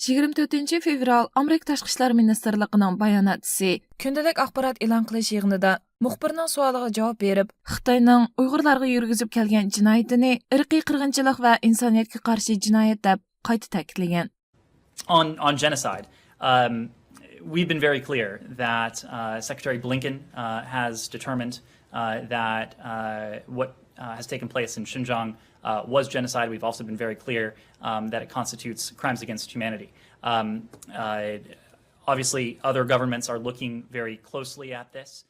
24 fevral Amerika Tashqi ishlar ministrligining bayonotchisi kundalik axborot e'lon qilish yig'inida muxbirning savoliga javob berib, Xitoyning Uyg'urlarga yurgizib kelgan jinoyatini irqiy qirg'inchilik va insoniyatga qarshi jinoyat deb qayta ta'kidlagan. On genocide, we've been very clear that Secretary Blinken has determined that what has taken place in Xinjiang was genocide. We've also been very clear that it constitutes crimes against humanity. Obviously, other governments are looking very closely at this.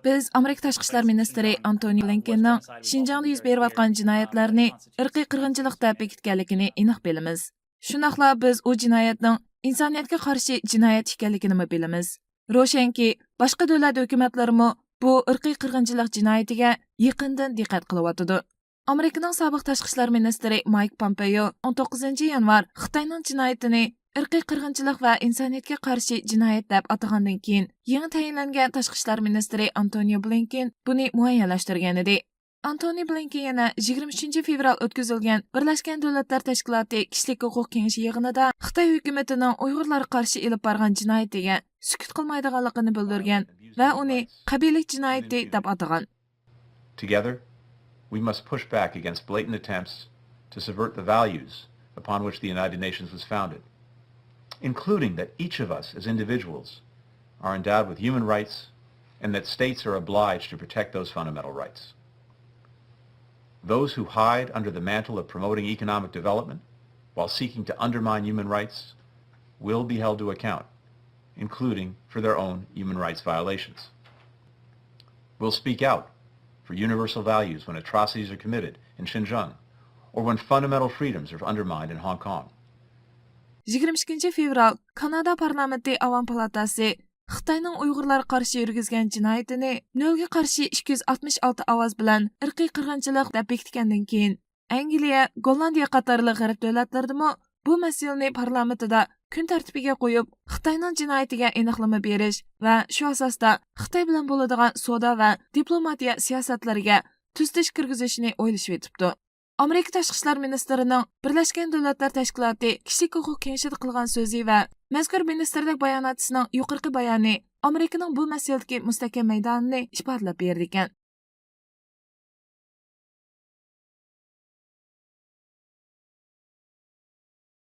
Biz Amerika Tashqi ishlar ministri Antony Blinkenning Xinjiangda yuz berayotgan jinoyatlarni irqiy qirg'inchilik deb bekitganligini aniq bilamiz. Shunaqla biz u jinoyatning insoniyatga qarshi jinoyat ekanligini bilamiz. Ro'shanki, boshqa davlat hukumatlarimi bu irqiy qirg'inchilik jinoyatiga yaqindan diqqat qilyotdi. Amerikaning sobiq tashqi ishlar ministri Mike Pompeo 19 yanvar Xitoyning jinoyatini irqiy qirg'inchilik va insoniyatga qarshi jinoyat deb atagandan keyin yangi tayinlangan tashqi ishlar ministri Antony Blinken buni muayyanlashtirgan edi. Antony Blinken yana 23 fevral o'tkazilgan Birlashgan Davlatlar Tashkiloti kishilik huquq kengashi yig'inida Xitoy hukumatining Uyg'urlarga qarshi olib borgan jinoyatiga sukut qilmaydiganligini bildirgan va uni qabilik jinoyati deb atagan. Together, we must push back against blatant attempts to subvert the values upon which the United Nations was founded, including that each of us as individuals are endowed with human rights and that states are obliged to protect those fundamental rights. Those who hide under the mantle of promoting economic development while seeking to undermine human rights will be held to account, including for their own human rights violations. We'll speak out for universal values when atrocities are committed in Xinjiang or when fundamental freedoms are undermined in Hong Kong. 22 fevral Kanada parlamenti Avam palatasi Xitoyning Uyg'urlarga qarshi yurgizgan jinoyatini 0 ga qarshi 266 ovoz bilan irqiy qirg'inchilik deb bekitgandan keyin Angliya, Gollandiya qatorli g'arb davlatlaridami bu masalani parlamentida kun tartibiga qo'yib, Xitoyning jinoyatiga aniqlama berish va shu asosda Xitoy bilan bo'ladigan savdo va diplomatiya siyosatlariga tuzatish kirgizishni o'ylashib etibdi. Amerika Tashqi ishlar ministrining Birlashgan Davlatlar Tashkiloti kishilik huquq kengashida qilgan so'zi va mazkur ministrlik bayonotchisining yuqorqi bayoni Amerikaning bu masaladagi mustahkam maydonini ifodalab berdi ekan.